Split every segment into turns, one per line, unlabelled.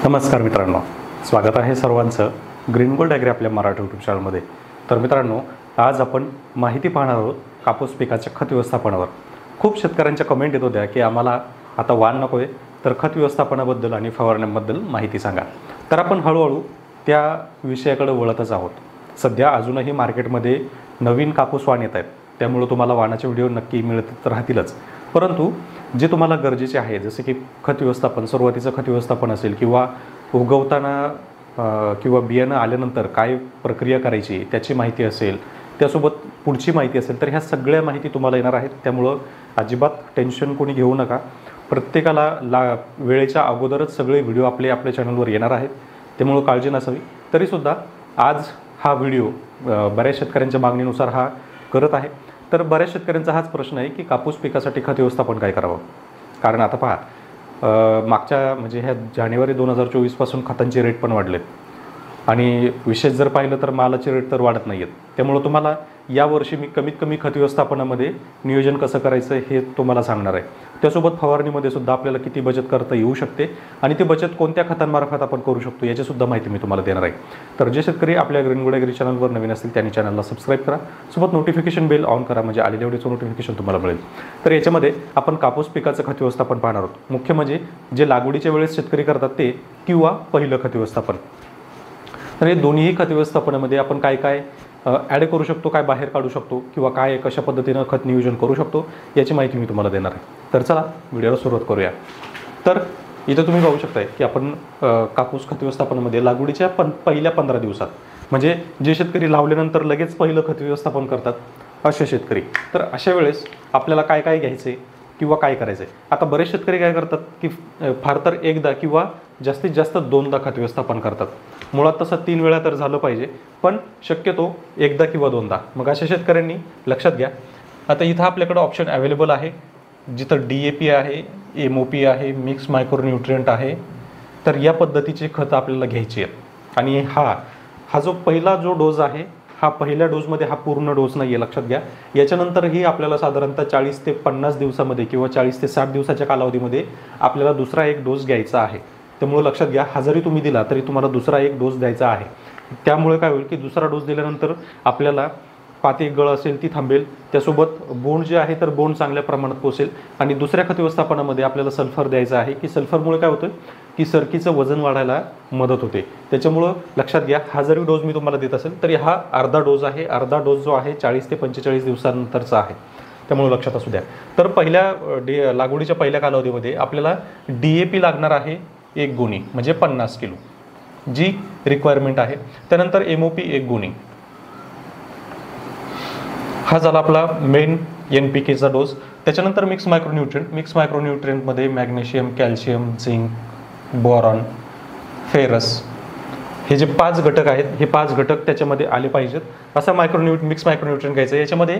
नमस्कार मित्रांनो, स्वागत आहे सर्वांचं ग्रीन गोल्ड ॲग्री आपल्या मराठी यूट्यूब चॅनलमध्ये. तर मित्रांनो, आज आपण माहिती पाहणार आहोत कापूस पिकाच्या खत व्यवस्थापनावर. खूप शेतकऱ्यांच्या कमेंट येत होत्या की आम्हाला आता वाण नको आहे, तर खत व्यवस्थापनाबद्दल आणि फवारण्यांबद्दल माहिती सांगा. तर आपण हळूहळू त्या विषयाकडे वळतच आहोत. सध्या अजूनही मार्केटमध्ये नवीन कापूस वाण येत आहेत, त्यामुळे तुम्हाला वाणाचे व्हिडिओ नक्की मिळत राहतीलच. परंतु जे तुम्हाला गरजेचे आहे, जसे की खत व्यवस्थापन, सुरुवातीचं खत व्यवस्थापन असेल किंवा उगवताना किंवा बियाणं आल्यानंतर काय प्रक्रिया करायची त्याची माहिती असेल, त्यासोबत पुढची माहिती असेल, तर ह्या सगळ्या माहिती तुम्हाला येणार आहेत. त्यामुळं अजिबात टेन्शन कोणी घेऊ नका. प्रत्येकाला वेळेच्या अगोदरच सगळे व्हिडिओ आपल्या चॅनलवर येणार आहेत, त्यामुळं काळजी नसावी. तरीसुद्धा आज हा व्हिडिओ बऱ्याच शेतकऱ्यांच्या मागणीनुसार हा करत आहे. तर बऱ्याच शेतकऱ्यांचा हाच प्रश्न आहे की कापूस पिकासाठी खत व्यवस्थापन काय करावं. कारण आता पहा, मागच्या म्हणजे ह्या जानेवारी 2024 खतांचे रेट पण वाढलेत आणि विशेष जर पाहिलं तर मालाचे रेट तर वाढत नाही आहेत. त्यामुळं तुम्हाला यावर्षी मी कमीत कमी खत व्यवस्थापनामध्ये नियोजन कसं करायचं हे तुम्हाला सांगणार आहे. त्यासोबत फवारणीमध्ये सुद्धा आपल्याला किती बचत करता येऊ शकते आणि ती बचत कोणत्या खतांमार्फत आपण करू शकतो याचीसुद्धा माहिती मी तुम्हाला देणार आहे. तर जे शेतकरी आपल्या ग्रीन गोल्ड ॲग्री चॅनलवर नवीन असतील त्यांनी चॅनलला सबस्क्राईब करा, सोबत नोटिफिकेशन बेल ऑन करा, म्हणजे आलेल्या व्हिडिओचं नोटिफिकेशन तुम्हाला मिळेल. तर याच्यामध्ये आपण कापूस पिकाचं खत व्यवस्थापन पाहणार आहोत. मुख्य म्हणजे जे लागवडीच्या वेळेस शेतकरी करतात ते, किंवा पहिलं खत व्यवस्थापन. तर हे दोन्ही खत व्यवस्थापनामध्ये आपण काय काय ॲड करू शकतो, काय बाहेर काढू शकतो, किंवा काय कशा पद्धतीनं खत नियोजन करू शकतो याची माहिती मी तुम्हाला देणार आहे. तर चला व्हिडिओला सुरुवात करूया. तर इथं तुम्ही पाहू शकताय की आपण कापूस खत व्यवस्थापनामध्ये लागवडीच्या पहिल्या 15 दिवसात, म्हणजे जे शेतकरी लावल्यानंतर लगेच पहिलं खत व्यवस्थापन करतात असे शेतकरी, तर अशा वेळेस आपल्याला काय काय घ्यायचं आहे किंवा काय करायचं आहे. आता बरेच शेतकरी काय करतात की फार तर एकदा किंवा जास्तीत जास्त 2दा खत व्यवस्थापन करतात. मुळात तसं 3 वेळा तर झालं पाहिजे, पण शक्यतो एकदा किंवा 2दा. मग अशा शेतकऱ्यांनी लक्षात घ्या, आता इथं आपल्याकडं ऑप्शन अवेलेबल आहे, जिथं DAP आहे, MOP आहे, मिक्स मायक्रोन्यूट्रिएंट आहे. तर या पद्धतीचे खतं आपल्याला घ्यायची आहेत. आणि हा जो पहिला जो डोस आहे, हा पहिल्या डोसमध्ये हा पूर्ण डोस नाही आहे, लक्षात घ्या. याच्यानंतरही आपल्याला साधारणतः 40 ते 50 दिवसामध्ये किंवा 40 ते 60 दिवसाच्या कालावधीमध्ये आपल्याला दुसरा एक डोस घ्यायचा आहे. त्यामुळे लक्षात घ्या, हा जरी तुम्ही दिला तरी तुम्हाला दुसरा एक डोस द्यायचा आहे. त्यामुळे काय होईल की दुसरा डोस दिल्यानंतर आपल्याला पाती गळ असेल ती थांबेल, त्यासोबत बोंड जे आहे तर बोंड चांगल्या प्रमाणात पोसेल. आणि दुसऱ्या खत व्यवस्थापनामध्ये आपल्याला सल्फर द्यायचं आहे, की सल्फरमुळे काय होतं की सरकीचं वजन वाढायला मदत होते. त्याच्यामुळं लक्षात घ्या, हा जरी डोस मी तुम्हाला देत असेल तरी हा अर्धा डोस आहे. अर्धा डोस जो आहे 40 ते 45 दिवसानंतरचा आहे, त्यामुळे लक्षात असू द्या. तर पहिल्या लागवडीच्या पहिल्या कालावधीमध्ये आपल्याला DAP लागणार आहे 1 गोणी, म्हणजे 50 किलो जी रिक्वायरमेंट आहे. त्यानंतर MOP 1 गोणी, हा झाला आपला मेन NPKचा डोस. त्याच्यानंतर मिक्स मायक्रोन्यूट्रिएंटमध्ये magnesium, calcium, zinc, boron, ferrous, हे जे 5 घटक आहेत, हे 5 घटक त्याच्यामध्ये आले पाहिजेत. असा मिक्स मायक्रोन्यूट्रिएंट घ्यायचं. याच्यामध्ये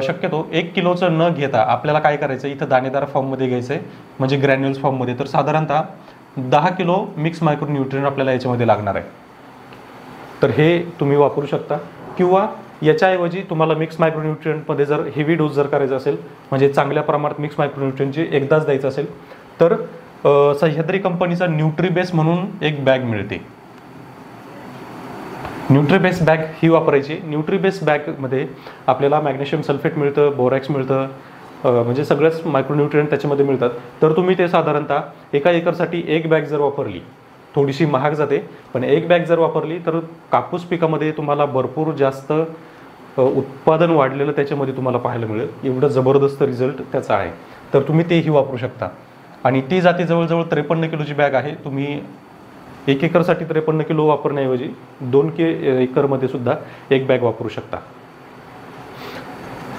शक्यतो 1 किलोचं न घेता आपल्याला काय करायचं, इथं दाणेदार फॉर्ममध्ये घ्यायचं आहे, म्हणजे ग्रॅन्युल्स फॉर्ममध्ये. तर साधारणतः 10 किलो मिक्स मायक्रोन्यूट्रिएंट आपल्याला याच्यामध्ये लागणार आहे. तर हे तुम्ही वापरू शकता. किंवा याच्याऐवजी तुम्हाला मिक्स मायक्रोन्यूट्रिएंटमध्ये जर हेवी डोस जर करायचा असेल, म्हणजे चांगल्या प्रमाणात मिक्स मायक्रोन्यूट्रिएंटचे एकदाच द्यायचं असेल, तर सह्याद्री कंपनीचा न्यूट्रीबेस म्हणून एक बॅग मिळते. न्यूट्रीबेस बॅग ही वापरायची. न्यूट्रीबेस बॅगमध्ये आपल्याला मॅग्नेशियम सल्फेट मिळतं, बोरॅक्स मिळतं, म्हणजे सगळ्याच मायक्रोन्यूट्रिएंट त्याच्यामध्ये मिळतात. तर तुम्ही ते साधारणतः एका एकरसाठी 1 बॅग जर वापरली, थोडीशी महाग जाते, पण 1 बॅग जर वापरली तर कापूस पिकामध्ये तुम्हाला भरपूर जास्त उत्पादन वाढलेलं त्याच्यामध्ये तुम्हाला पाहायला मिळेल. एवढं जबरदस्त रिझल्ट त्याचा आहे. तर तुम्ही तेही वापरू शकता. आणि ती जाते जवळजवळ 53 किलोची बॅग आहे. तुम्ही 1 एकरसाठी 53 किलो वापरण्याऐवजी 2 एकरमध्ये सुद्धा 1 बॅग वापरू शकता.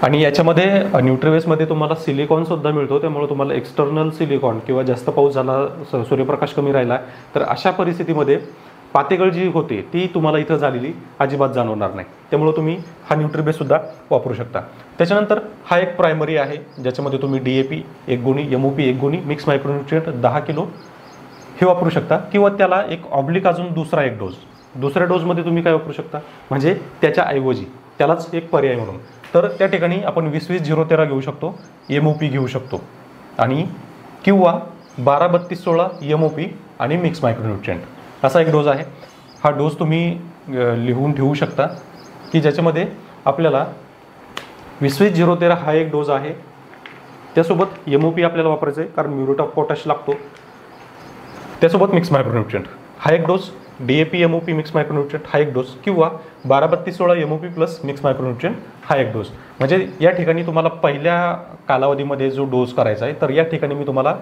आणि याच्यामध्ये न्यूट्रीवेसमध्ये तुम्हाला सिलिकॉनसुद्धा मिळतो. त्यामुळे तुम्हाला एक्सटर्नल सिलिकॉन किंवा जास्त पाऊस झाला, सूर्यप्रकाश कमी राहिला, तर अशा परिस्थितीमध्ये पातेगळ जी होते ती तुम्हाला इथं झालेली अजिबात जाणवणार नाही. त्यामुळे तुम्ही हा न्यूट्रीबेससुद्धा वापरू शकता. त्याच्यानंतर हा एक प्रायमरी आहे, ज्याच्यामध्ये तुम्ही DAP 1 गोणी, MOP 1 गोणी, मिक्स मायक्रोन्यूट्रिएंट 10 किलो हे वापरू शकता. किंवा त्याला एक ऑब्लिक अजून दुसरा एक डोस, दुसऱ्या डोसमध्ये तुम्ही काय वापरू शकता, म्हणजे त्याच्याऐवजी त्यालाच एक पर्याय म्हणून. तर त्या ठिकाणी आपण 20-20-0-13 घेऊ शकतो, MOP घेऊ शकतो, आणि किंवा 12-32-16 MOP आणि मिक्स मायक्रोन्यूट्रिएंट असा एक डोस आहे. हा डोस तुम्ही लिहून ठेवू शकता की ज्याच्यामध्ये आपल्याला 20-20-0-13 हा एक डोस आहे. त्यासोबत MOP आपल्याला वापरायचं आहे कारण म्युरेट ऑफ पोटॅश लागतो. त्यासोबत मिक्स मायक्रोन्यूट्रिएंट हा एक डोस, DAP MOP मिक्स मायक्रोन्यूट्रिएंट हा एक डोस, किंवा 12-32-16 MOP प्लस मिक्स मायक्रोन्यूट्रिएंट हा एक डोस. म्हणजे या ठिकाणी तुम्हाला पहिल्या कालावधीमध्ये जो डोस करायचा आहे तर या ठिकाणी मी तुम्हाला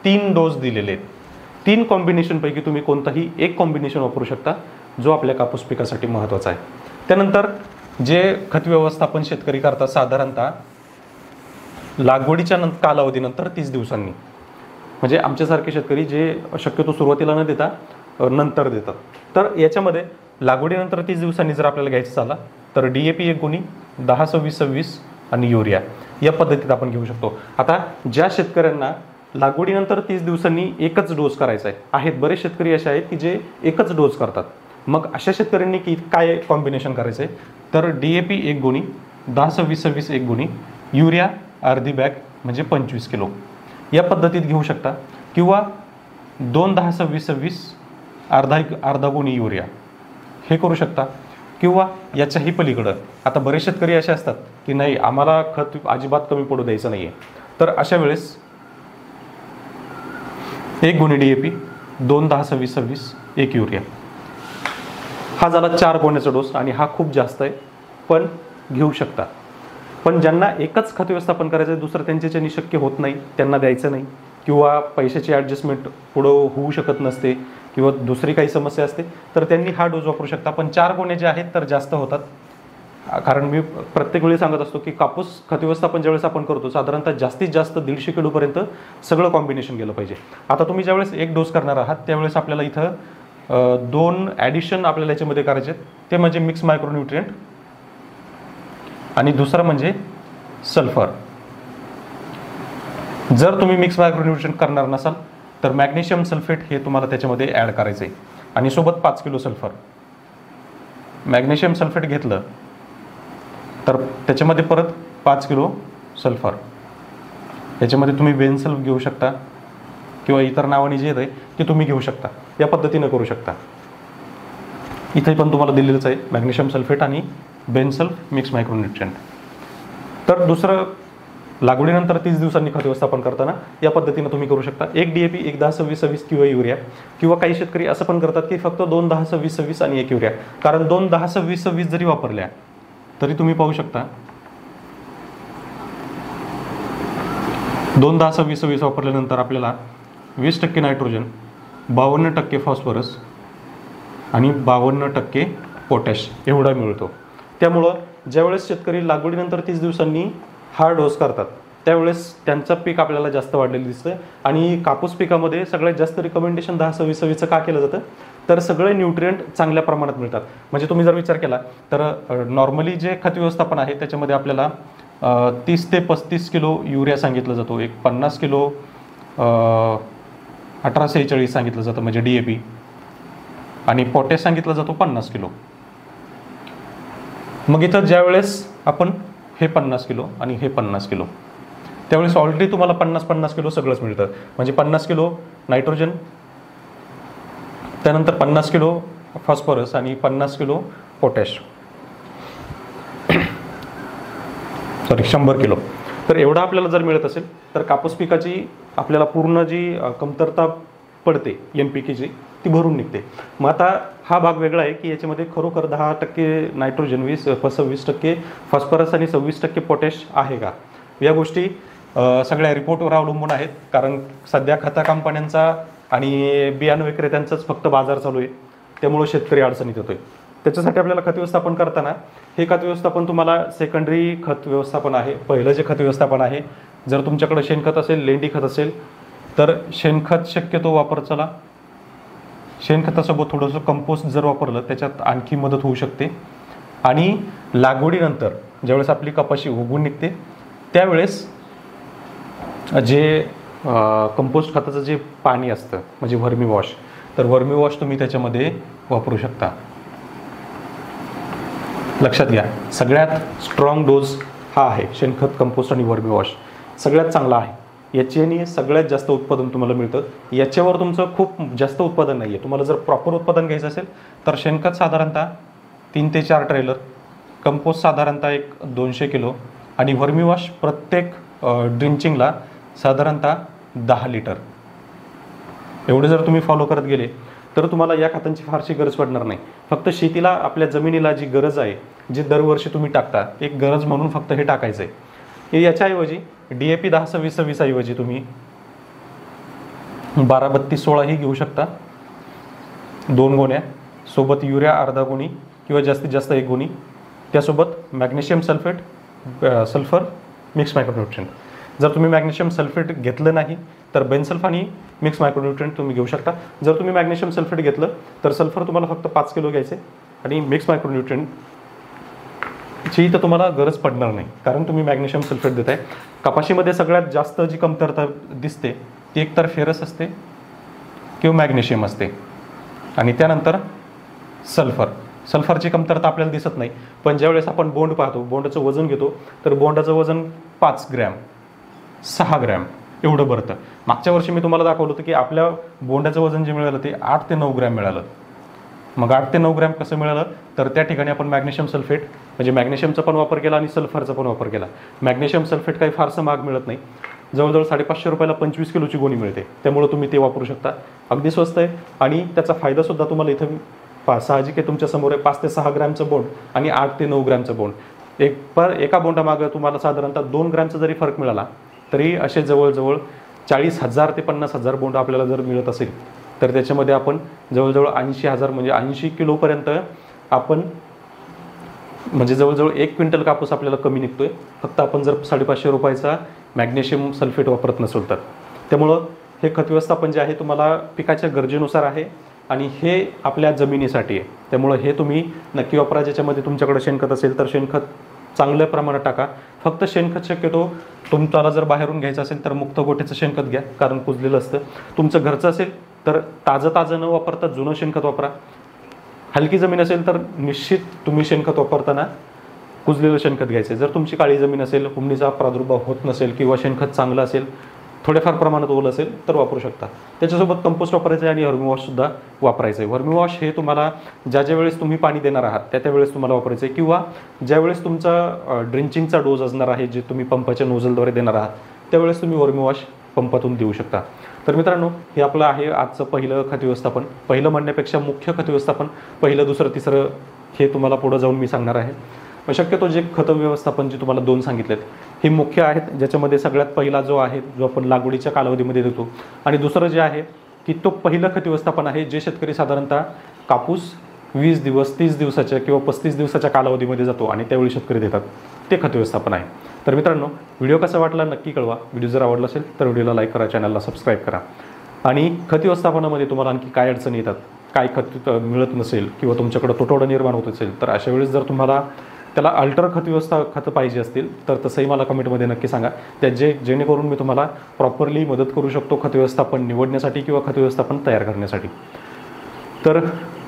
3 डोस दिलेले आहेत. 3 कॉम्बिनेशनपैकी तुम्ही कोणताही एक कॉम्बिनेशन वापरू शकता जो आपल्या कापूस पिकासाठी महत्त्वाचा आहे. त्यानंतर जे खत व्यवस्थापन शेतकरी करतात साधारणतः लागवडीच्या कालावधीनंतर 30 दिवसांनी, म्हणजे आमच्यासारखे शेतकरी जे शक्यतो सुरुवातीला न देता नंतर देतात. तर याच्यामध्ये लागवडीनंतर 30 दिवसांनी जर आपल्याला घ्यायचं झाला तर DAP 1 गुणी 10-26-26 आणि युरिया या पद्धतीत आपण घेऊ शकतो. आता ज्या शेतकऱ्यांना लागवडीनंतर 30 दिवसांनी एकच डोस करायचा आहेत, बरेच शेतकरी असे आहेत की जे एकच डोस करतात. मग अशा शेतकऱ्यांनी की काय कॉम्बिनेशन करायचं आहे तर DAP 1 गुणी 10-26-26 1 गुणी युरिया अर्धी बॅग म्हणजे 25 किलो या पद्धतीत घेऊ शकता, किंवा 2-10-26-26 अर्धा गुणी युरिया हे करू शकता, किंवा याच्याही पलीकडं आता बरेच शेतकरी असे असतात की नाही आम्हाला खत अजिबात कमी पडू द्यायचं नाही आहे, तर अशा वेळेस 1 गुणी DAP 2-10-26-26 1 युरिया हा झाला 4 गोण्याचा डोस आणि हा खूप जास्त आहे पण घेऊ शकता. पण ज्यांना एकच खत व्यवस्थापन करायचं आहे, दुसरं त्यांच्याच्यानी शक्य होत नाही, त्यांना द्यायचं नाही, किंवा पैशाची ॲडजस्टमेंट पुढं होऊ शकत नसते, किंवा दुसरी काही समस्या असते, तर त्यांनी हा डोस वापरू शकता. पण 4 गोणे जे आहेत तर जास्त होतात, कारण मी प्रत्येक वेळी सांगत असतो की कापूस खत व्यवस्थापन ज्यावेळेस आपण करतो साधारणतः जास्तीत जास्त 150 किलोपर्यंत सगळं कॉम्बिनेशन गेलं पाहिजे. आता तुम्ही ज्यावेळेस एक डोस करणार आहात त्यावेळेस आपल्याला इथं 2 ॲडिशन आपल्याला याच्यामध्ये करायचे आहेत. ते म्हणजे मिक्स मायक्रोन्यूट्रिएंट आणि दुसरं म्हणजे सल्फर. जर तुम्ही मिक्स मायक्रोन्यूट्रिएंट करणार नसाल तर मॅग्नेशियम सल्फेट हे तुम्हाला त्याच्यामध्ये ॲड करायचं आहे आणि सोबत 5 किलो सल्फर. मॅग्नेशियम सल्फेट घेतलं तर त्याच्यामध्ये परत 5 किलो सल्फर. याच्यामध्ये तुम्ही बेनसल्फ घेऊ शकता किंवा इतर नावाने जे आहे ते तुम्ही घेऊ शकता, या पद्धतीनं करू शकता. इथे पण तुम्हाला दिलेलंच आहे मॅग्नेशियम सल्फेट आणि बेनसल्फ मिक्स मायक्रोन्यूट्रिएंट. तर दुसरं लागवडीनंतर 30 दिवसांनी खत व्यवस्थापन करताना या पद्धतीनं तुम्ही करू शकता. 1 DAP 1-10-26-26 किंवा युरिया, किंवा काही शेतकरी असं पण करतात की फक्त 2-10-26-26 आणि 1 युरिया. कारण 2-10-26-26 जरी वापरल्या तरी तुम्ही पाहू शकता 2-10-26-26 वापरल्यानंतर आपल्याला 20% नायट्रोजन, 52% फॉस्फरस आणि 52% पोटॅश एवढा मिळतो. त्यामुळं ज्यावेळेस शेतकरी लागवडीनंतर 30 दिवसांनी हा डोस करतात त्यावेळेस त्यांचं पीक आपल्याला जास्त वाढलेलं दिसतं. आणि कापूस पिकामध्ये सगळ्यात जास्त रिकमेंडेशन 10-26-26चं का केलं जातं तर सगळे न्यूट्रिएंट चांगल्या प्रमाणात मिळतात. म्हणजे तुम्ही जर विचार केला तर नॉर्मली जे खत व्यवस्थापन आहे त्याच्यामध्ये आपल्याला 30 ते 35 किलो युरिया सांगितलं जातो, एक 50 किलो 1846 सांगितलं जातं म्हणजे DAP, आणि पोटॅश सांगितलं जातो 50 किलो. मग इथं ज्यावेळेस आपण हे 50 किलो आणि हे 50 किलो त्यावेळेस ऑलरेडी तुम्हाला 50-50 किलो सगळंच मिळतं. म्हणजे 50 किलो नायट्रोजन, त्यानंतर 50 किलो फॉस्फरस आणि 50 किलो पोटॅश, सॉरी 100 किलो. तर एवढा आपल्याला जर मिळत असेल तर कापूस पिकाची आपल्याला पूर्ण जी कमतरता पडते NPKची ती भरून निघते. मग आता हा भाग वेगळा आहे की याच्यामध्ये खरोखर 10% नायट्रोजन, 26% फॉस्फरस आणि 26% पोटॅश आहे का, या गोष्टी सगळ्या रिपोर्टवर अवलंबून आहेत. कारण सध्या खता कंपन्यांचा आणि बियाणं विक्रेत्यांचाच फक्त बाजार चालू आहे, त्यामुळं शेतकरी अडचणीत येतोय. त्याच्यासाठी आपल्याला खत व्यवस्थापन करताना हे खत व्यवस्थापन तुम्हाला सेकंडरी खत व्यवस्थापन आहे. पहिलं जे खत व्यवस्थापन आहे, जर तुमच्याकडे शेणखत असेल, लेंडी खत असेल तर शेणखत शक्यतो वापर चला. शेणखतासोबत थोडंसं कंपोस्ट जर वापरलं त्याच्यात आणखी मदत होऊ शकते. आणि लागवडीनंतर ज्यावेळेस आपली कपाशी उगवून निघते त्यावेळेस जे कंपोस्ट खताचं जे पाणी असतं म्हणजे वर्मी वॉश, तर वर्मी वॉश तुम्ही त्याच्यामध्ये वापरू शकता. लक्षात घ्या, सगळ्यात स्ट्रॉंग डोस हा आहे शेणखत, कंपोस्ट आणि वर्मी वॉश सगळ्यात चांगला आहे. याच्याने सगळ्यात जास्त उत्पादन तुम्हाला मिळतं. याच्यावर तुमचं खूप जास्त उत्पादन नाही आहे. तुम्हाला जर प्रॉपर उत्पादन घ्यायचं असेल तर शेणखत साधारणतः 3 ते 4 ट्रेलर, कंपोस्ट साधारणतः एक 200 किलो आणि व्हर्मी वॉश प्रत्येक ड्रिंचिंगला साधारणतः 10 लिटर. एवढे जर तुम्ही फॉलो करत गेले तर तुम्हाला या खतांची फारशी गरज पडणार नाही. फक्त शेतीला आपल्या जमिनीला जी गरज आहे, जे दरवर्षी तुम्ही टाकता, एक गरज म्हणून फक्त हे टाकायचं आहे. हे याच्याऐवजी DAP 10-26-26 ऐवजी तुम्ही 12-32-16 ही घेऊ शकता, 2 गोण्या, सोबत युरिया अर्धा गोणी किंवा जास्तीत जास्त 1 गोणी, त्यासोबत मॅग्नेशियम सल्फेट, सल्फर, मिक्स मायक्रोन्यूट्रिएंट. जर तुम्ही मॅग्नेशियम सल्फेट घेतलं नाही तर बेनसल्फ आणि मिक्स मायक्रोन्यूट्रिएंट तुम्ही घेऊ शकता. जर तुम्ही मॅग्नेशियम सल्फेट घेतलं तर सल्फर तुम्हाला फक्त 5 किलो घ्यायचे आणि मिक्स मायक्रोन्यूट्रिएंटची तर तुम्हाला गरज पडणार नाही, कारण तुम्ही मॅग्नेशियम सल्फेट देताय. कपाशीमध्ये सगळ्यात जास्त जी कमतरता दिसते ती एकतर फेरस असते किंवा मॅग्नेशियम असते आणि त्यानंतर सल्फरची कमतरता आपल्याला दिसत नाही. पण ज्यावेळेस आपण बोंड पाहतो, बोंडाचं वजन घेतो, तर बोंडाचं वजन 5 ग्रॅम 6 ग्रॅम एवढं भरतं. मागच्या वर्षी मी तुम्हाला दाखवलं होतं की आपल्या बोंडाचं वजन जे मिळालं ते 8 ते 9 ग्रॅम मिळालं. मग 8 ते 9 ग्रॅम कसं मिळालं, तर त्या ठिकाणी आपण मॅग्नेशियम सल्फेट म्हणजे मॅग्नेशियमचा पण वापर केला आणि सल्फरचा पण वापर केला. मॅग्नेशियम सल्फेट काही फारसं महाग मिळत नाही, जवळजवळ 550 रुपयाला 25 किलोची गोणी मिळते. त्यामुळे तुम्ही ते वापरू शकता, अगदी स्वस्त आहे आणि त्याचा फायदासुद्धा तुम्हाला इथं साहजिक आहे. तुमच्यासमोर आहे 5 ते 6 ग्रॅमचं बोंड आणि 8 ते 9 ग्रॅमचं बोंड. एका बोंडामागं तुम्हाला साधारणतः 2 ग्रॅमचा जरी फरक मिळाला तरी असे जवळजवळ 40,000 ते 50,000 बोंड आपल्याला जर मिळत असेल तर त्याच्यामध्ये आपण जवळजवळ 80,000 म्हणजे 80 किलोपर्यंत आपण म्हणजे जवळजवळ 1 क्विंटल कापूस आपल्याला कमी निघतोय, फक्त आपण जर 550 रुपयाचा मॅग्नेशियम सल्फेट वापरत नसेल तर. त्यामुळं हे खत व्यवस्थापन जे आहे तुम्हाला पिकाच्या गरजेनुसार आहे आणि हे आपल्या जमिनीसाठी आहे. त्यामुळं हे तुम्ही नक्की वापरा. ज्याच्यामध्ये तुमच्याकडे शेणखत असेल तर शेणखत चांगल्या प्रमाणात टाका. फक्त शेणखत शक्यतो तुम्हाला जर बाहेरून घ्यायचं असेल तर मुक्त गोठ्याचं शेणखत घ्या, कारण कुजलेलं असतं. तुमचं घरचं असेल तर ताजं न वापरता जुनं शेणखत वापरा. हलकी जमीन असेल तर निश्चित तुम्ही शेणखत वापरताना कुजलेलं शेणखत घ्यायचं. जर तुमची काळी जमीन असेल, हुमणीचा प्रादुर्भाव होत नसेल किंवा शेणखत चांगलं असेल, थोडेफार प्रमाणात ओलं असेल तर वापरू शकता. त्याच्यासोबत कंपोस्ट वापरायचं आहे आणि व्हर्मी वॉशसुद्धा वापरायचं आहे. व्हर्मी वॉश हे तुम्हाला ज्या वेळेस तुम्ही पाणी देणार आहात त्या वेळेस तुम्हाला वापरायचं आहे, किंवा ज्यावेळेस तुमचा ड्रिंचिंगचा डोज असणार आहे, जे तुम्ही पंपाच्या नोझलद्वारे देणार आहात, त्यावेळेस तुम्ही व्हर्मी वॉश पंपातून देऊ शकता. तर मित्रांनो, हे आपलं आहे आजचं पहिलं खत व्यवस्थापन. पहिलं म्हणण्यापेक्षा मुख्य खत व्यवस्थापन, पहिलं, दुसरं, तिसरं हे तुम्हाला पुढं जाऊन मी सांगणार आहे. शक्यतो जे खत व्यवस्थापन जे तुम्हाला 2 सांगितलेत हे मुख्य आहेत, ज्याच्यामध्ये सगळ्यात पहिला जो आहे जो आपण लागवडीच्या कालावधीमध्ये देतो, आणि दुसरं जे आहे की तो पहिलं खत व्यवस्थापन आहे जे शेतकरी साधारणतः कापूस 20 दिवस 30 दिवसाच्या किंवा 35 दिवसाच्या कालावधीमध्ये जातो आणि त्यावेळी शेतकरी देतात, ते खत व्यवस्थापन आहे. तर मित्रांनो, व्हिडिओ कसा वाटला नक्की कळवा. व्हिडिओ जर आवडला असेल तर व्हिडिओला लाईक करा, चॅनलला सबस्क्राईब करा. आणि खत व्यवस्थापनामध्ये तुम्हाला आणखी काय अडचणी येतात, काय खत मिळत नसेल किंवा तुमच्याकडे तुटवडा निर्माण होत असेल तर अशा वेळेस जर तुम्हाला त्याला अल्टर खतं पाहिजे असतील तर तसंही मला कमेंटमध्ये नक्की सांगा, जेणेकरून मी तुम्हाला प्रॉपरली मदत करू शकतो खत व्यवस्थापन निवडण्यासाठी किंवा खत व्यवस्थापन तयार करण्यासाठी. तर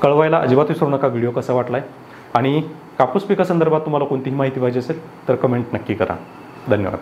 कळवायला अजिबात विसरू नका व्हिडिओ कसा वाटला आहे. आणि कापूस पिकासंदर्भात तुम्हाला कोणतीही माहिती पाहिजे असेल तर कमेंट नक्की करा. धन्यवाद.